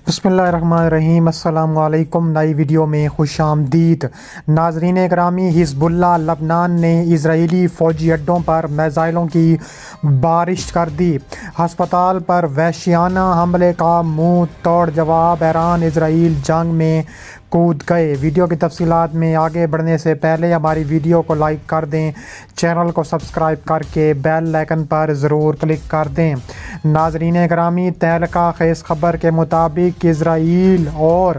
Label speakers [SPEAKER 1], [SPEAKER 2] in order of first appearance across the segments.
[SPEAKER 1] بسم اللہ الرحمن الرحیم۔ السلام علیکم۔ نئی ویڈیو میں خوش آمدید۔ ناظرین گرامی، حزب اللہ لبنان نے اسرائیلی فوجی اڈوں پر میزائلوں کی بارش کر دی۔ ہسپتال پر وحشیانہ حملے کا منہ توڑ جواب، ایران اسرائیل جنگ میں کود گئے۔ ویڈیو کی تفصیلات میں آگے بڑھنے سے پہلے ہماری ویڈیو کو لائک کر دیں، چینل کو سبسکرائب کر کے بیل آئیکن پر ضرور کلک کر دیں۔ ناظرین گرامی، تہلکہ خیز خبر کے مطابق اسرائیل اور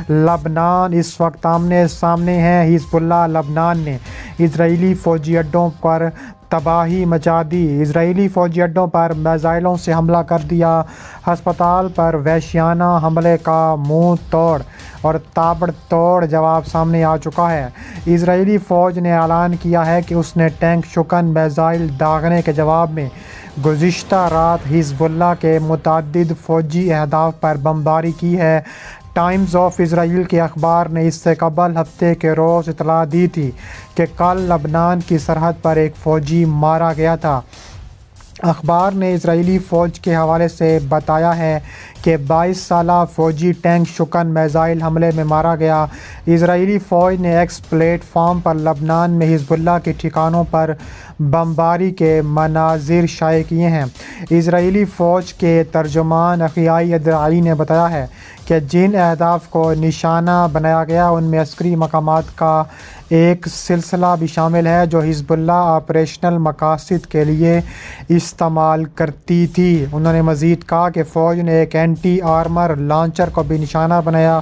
[SPEAKER 1] لبنان اس وقت آمنے سامنے ہیں۔ حزب اللہ لبنان نے اسرائیلی فوجی اڈوں پر تباہی مچا دی۔ اسرائیلی فوجی اڈوں پر میزائلوں سے حملہ کر دیا۔ ہسپتال پر وحشیانہ حملے کا منہ توڑ اور تابڑ توڑ جواب سامنے آ چکا ہے۔ اسرائیلی فوج نے اعلان کیا ہے کہ اس نے ٹینک شکن میزائل داغنے کے جواب میں گزشتہ رات حزب اللہ کے متعدد فوجی اہداف پر بمباری کی ہے۔ ٹائمز آف اسرائیل کے اخبار نے اس سے قبل ہفتے کے روز اطلاع دی تھی کہ کل لبنان کی سرحد پر ایک فوجی مارا گیا تھا۔ اخبار نے اسرائیلی فوج کے حوالے سے بتایا ہے کہ 22 سالہ فوجی ٹینک شکن میزائل حملے میں مارا گیا۔ اسرائیلی فوج نے ایکس پلیٹ فارم پر لبنان میں حزب اللہ کے ٹھکانوں پر بمباری کے مناظر شائع کیے ہیں۔ اسرائیلی فوج کے ترجمان اخیائی ادرائی نے بتایا ہے کہ جن اہداف کو نشانہ بنایا گیا ان میں عسکری مقامات کا ایک سلسلہ بھی شامل ہے جو حزب اللہ آپریشنل مقاصد کے لیے استعمال کرتی تھی۔ انہوں نے مزید کہا کہ فوج نے ایک اینٹی آرمر لانچر کو بھی نشانہ بنایا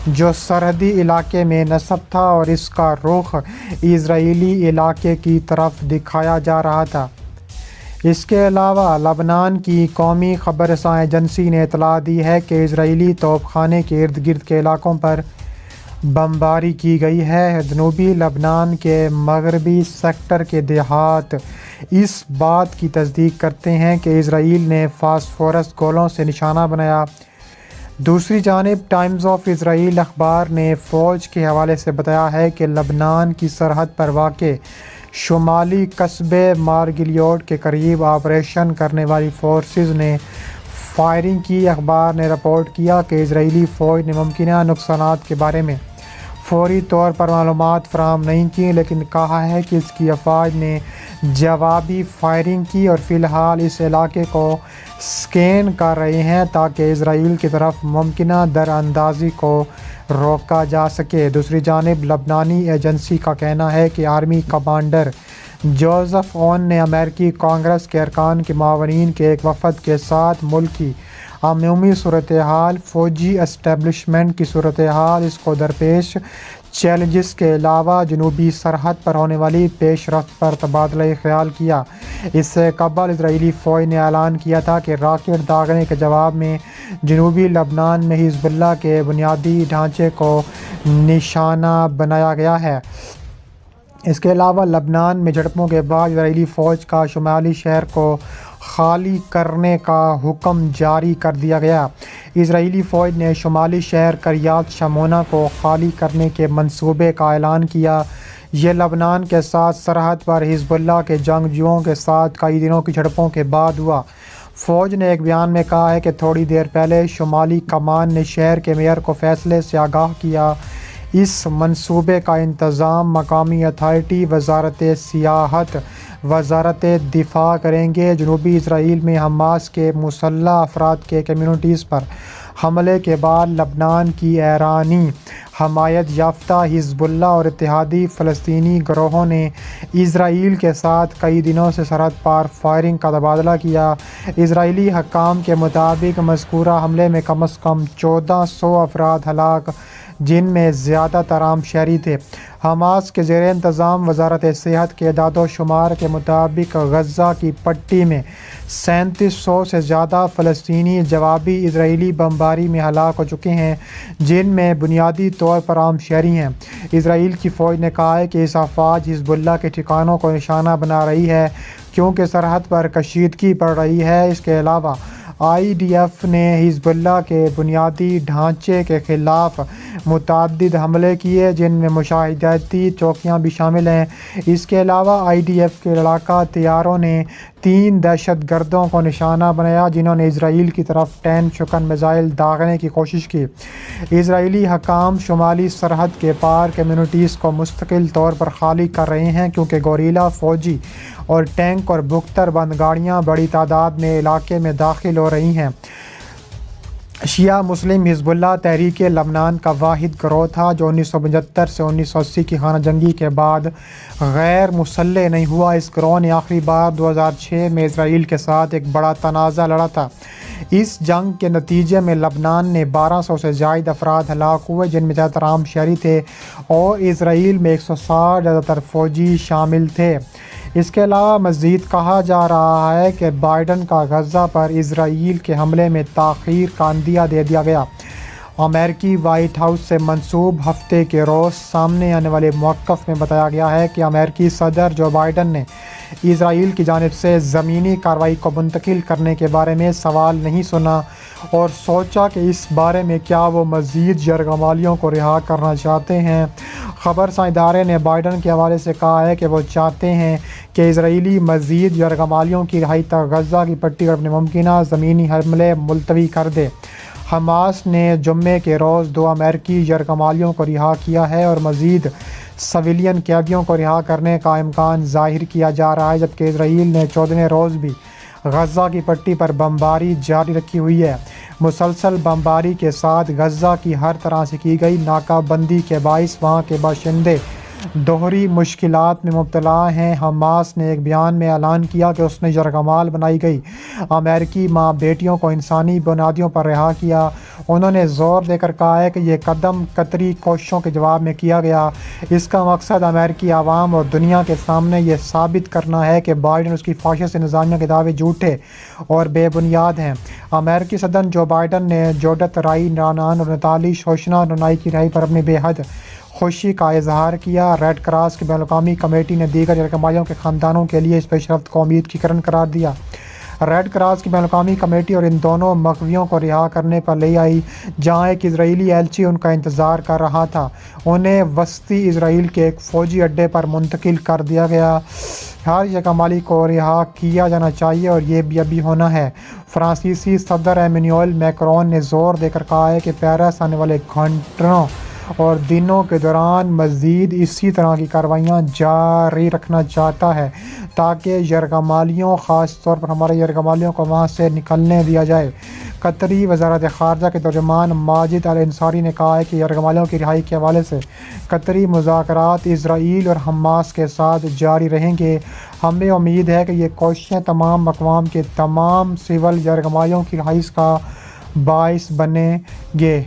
[SPEAKER 1] جو سرحدی علاقے میں نصب تھا اور اس کا رخ اسرائیلی علاقے کی طرف دکھایا جا رہا تھا۔ اس کے علاوہ لبنان کی قومی خبر رساں ایجنسی نے اطلاع دی ہے کہ اسرائیلی توپ خانے کے ارد گرد کے علاقوں پر بمباری کی گئی ہے۔ جنوبی لبنان کے مغربی سیکٹر کے دیہات اس بات کی تصدیق کرتے ہیں کہ اسرائیل نے فاسفورس گولوں سے نشانہ بنایا۔ دوسری جانب ٹائمز آف اسرائیل اخبار نے فوج کے حوالے سے بتایا ہے کہ لبنان کی سرحد پر واقع شمالی قصبے مارگلیوڈ کے قریب آپریشن کرنے والی فورسز نے فائرنگ کی۔ اخبار نے رپورٹ کیا کہ اسرائیلی فوج نے ممکنہ نقصانات کے بارے میں فوری طور پر معلومات فراہم نہیں کی، لیکن کہا ہے کہ اس کی افواج نے جوابی فائرنگ کی اور فی الحال اس علاقے کو سکین کر رہے ہیں تاکہ اسرائیل کی طرف ممکنہ دراندازی کو روکا جا سکے۔ دوسری جانب لبنانی ایجنسی کا کہنا ہے کہ آرمی کمانڈر جوزف اون نے امریکی کانگریس کے ارکان کے معاونین کے ایک وفد کے ساتھ ملک کی عمومی صورتحال، فوجی اسٹیبلشمنٹ کی صورتحال، اس کو درپیش چیلنجز کے علاوہ جنوبی سرحد پر ہونے والی پیش رفت پر تبادلہ خیال کیا۔ اس سے قبل اسرائیلی فوج نے اعلان کیا تھا کہ راکٹ داغنے کے جواب میں جنوبی لبنان میں حزب اللہ کے بنیادی ڈھانچے کو نشانہ بنایا گیا ہے۔ اس کے علاوہ لبنان میں جھڑپوں کے بعد اسرائیلی فوج کا شمالی شہر کو خالی کرنے کا حکم جاری کر دیا گیا۔ اسرائیلی فوج نے شمالی شہر کریات شمونا کو خالی کرنے کے منصوبے کا اعلان کیا۔ یہ لبنان کے ساتھ سرحد پر حزب اللہ کے جنگجوؤں کے ساتھ کئی دنوں کی جھڑپوں کے بعد ہوا۔ فوج نے ایک بیان میں کہا ہے کہ تھوڑی دیر پہلے شمالی کمان نے شہر کے میئر کو فیصلے سے آگاہ کیا۔ اس منصوبے کا انتظام مقامی اتھارٹی، وزارت سیاحت، وزارت دفاع کریں گے۔ جنوبی اسرائیل میں حماس کے مسلح افراد کے کمیونٹیز پر حملے کے بعد لبنان کی ایرانی حمایت یافتہ حزب اللہ اور اتحادی فلسطینی گروہوں نے اسرائیل کے ساتھ کئی دنوں سے سرحد پار فائرنگ کا تبادلہ کیا۔ اسرائیلی حکام کے مطابق مذکورہ حملے میں کم از کم 1400 افراد ہلاک، جن میں زیادہ تر عام شہری تھے۔ حماس کے زیر انتظام وزارت صحت کے اعداد و شمار کے مطابق غزہ کی پٹی میں 3700 سے زیادہ فلسطینی جوابی اسرائیلی بمباری میں ہلاک ہو چکے ہیں، جن میں بنیادی طور پر عام شہری ہیں۔ اسرائیل کی فوج نے کہا ہے کہ اس افواج حزب اللہ کے ٹھکانوں کو نشانہ بنا رہی ہے کیونکہ سرحد پر کشیدگی بڑھ رہی ہے۔ اس کے علاوہ IDF نے حزب اللہ کے بنیادی ڈھانچے کے خلاف متعدد حملے کیے جن میں مشاہداتی چوکیاں بھی شامل ہیں۔ اس کے علاوہ IDF کے لڑاکا طیاروں نے 3 دہشت گردوں کو نشانہ بنایا جنہوں نے اسرائیل کی طرف ٹین شکن میزائل داغنے کی کوشش کی۔ اسرائیلی حکام شمالی سرحد کے پار کمیونٹیز کو مستقل طور پر خالی کر رہے ہیں کیونکہ گوریلا فوجی اور ٹینک اور بختر بند گاڑیاں بڑی تعداد میں علاقے میں داخل ہو رہی ہیں۔ شیعہ مسلم حزب اللہ تحریک لبنان کا واحد گروہ تھا جو 1975 سے 1980 کی خانہ جنگی کے بعد غیر مسلح نہیں ہوا۔ اس گروہ نے آخری بار 2006 میں اسرائیل کے ساتھ ایک بڑا تنازع لڑا تھا۔ اس جنگ کے نتیجے میں لبنان نے 1200 سے زائد افراد ہلاک ہوئے جن میں زیادہ تر عام شہری تھے اور اسرائیل میں 160 زیادہ تر فوجی شامل تھے۔ اس کے علاوہ مزید کہا جا رہا ہے کہ بائیڈن کا غزہ پر اسرائیل کے حملے میں تاخیر کا عندیہ دے دیا گیا۔ امریکی وائٹ ہاؤس سے منسوب ہفتے کے روز سامنے آنے والے موقف میں بتایا گیا ہے کہ امریکی صدر جو بائیڈن نے اسرائیل کی جانب سے زمینی کارروائی کو منتقل کرنے کے بارے میں سوال نہیں سنا اور سوچا کہ اس بارے میں کیا وہ مزید یرغمالیوں کو رہا کرنا چاہتے ہیں۔ خبرساں ادارے نے بائیڈن کے حوالے سے کہا ہے کہ وہ چاہتے ہیں کہ اسرائیلی مزید یرغمالیوں کی رہائی تک غزہ کی پٹی پر اپنے ممکنہ زمینی حملے ملتوی کر دے۔ حماس نے جمعے کے روز 2 امریکی یرغمالیوں کو رہا کیا ہے اور مزید سویلین قیدیوں کو رہا کرنے کا امکان ظاہر کیا جا رہا ہے جبکہ اسرائیل نے 14ویں روز بھی غزہ کی پٹی پر بمباری جاری رکھی ہوئی ہے۔ مسلسل بمباری کے ساتھ غزہ کی ہر طرح سے کی گئی ناکہ بندی کے باعث وہاں کے باشندے دوہری مشکلات میں مبتلا ہیں۔ حماس نے ایک بیان میں اعلان کیا کہ اس نے یرغمال بنائی گئی امریکی ماں بیٹیوں کو انسانی بنیادوں پر رہا کیا۔ انہوں نے زور دے کر کہا ہے کہ یہ قدم قطری کوششوں کے جواب میں کیا گیا۔ اس کا مقصد امریکی عوام اور دنیا کے سامنے یہ ثابت کرنا ہے کہ بائیڈن اس کی فاشسٹ انتظامیہ کے دعوے جھوٹے اور بے بنیاد ہیں۔ امریکی صدر جو بائیڈن نے جوڈتھ رائی رانان اور نتالی شوشنا رونائی کی رہائی پر اپنی بے حد خوشی کا اظہار کیا۔ ریڈ کراس کی بین الاقوامی کمیٹی نے دیگر یرغمالیوں کے خاندانوں کے لیے اس پیش رفت کو امید کی کرن قرار دیا۔ ریڈ کراس کی بین الاقوامی کمیٹی اور ان دونوں مغویوں کو رہا کرنے پر لے آئی جہاں ایک اسرائیلی ایلچی ان کا انتظار کر رہا تھا۔ انہیں وسطی اسرائیل کے ایک فوجی اڈے پر منتقل کر دیا گیا۔ ہر یرغمالی کو رہا کیا جانا چاہیے اور یہ بھی ابھی ہونا ہے۔ فرانسیسی صدر ایمینوئل میکرون نے زور دے کر کہا ہے کہ پیرس آنے والے گھنٹوں اور دنوں کے دوران مزید اسی طرح کی کارروائیاں جاری رکھنا چاہتا ہے تاکہ یرغمالیوں خاص طور پر ہمارے یرغمالیوں کو وہاں سے نکلنے دیا جائے۔ قطری وزارت خارجہ کے ترجمان ماجد الانصاری نے کہا ہے کہ یرغمالیوں کی رہائی کے حوالے سے قطری مذاکرات اسرائیل اور حماس کے ساتھ جاری رہیں گے۔ ہمیں امید ہے کہ یہ کوششیں تمام اقوام کے تمام سول یرغمالیوں کی رہائی کا باعث بنیں گے۔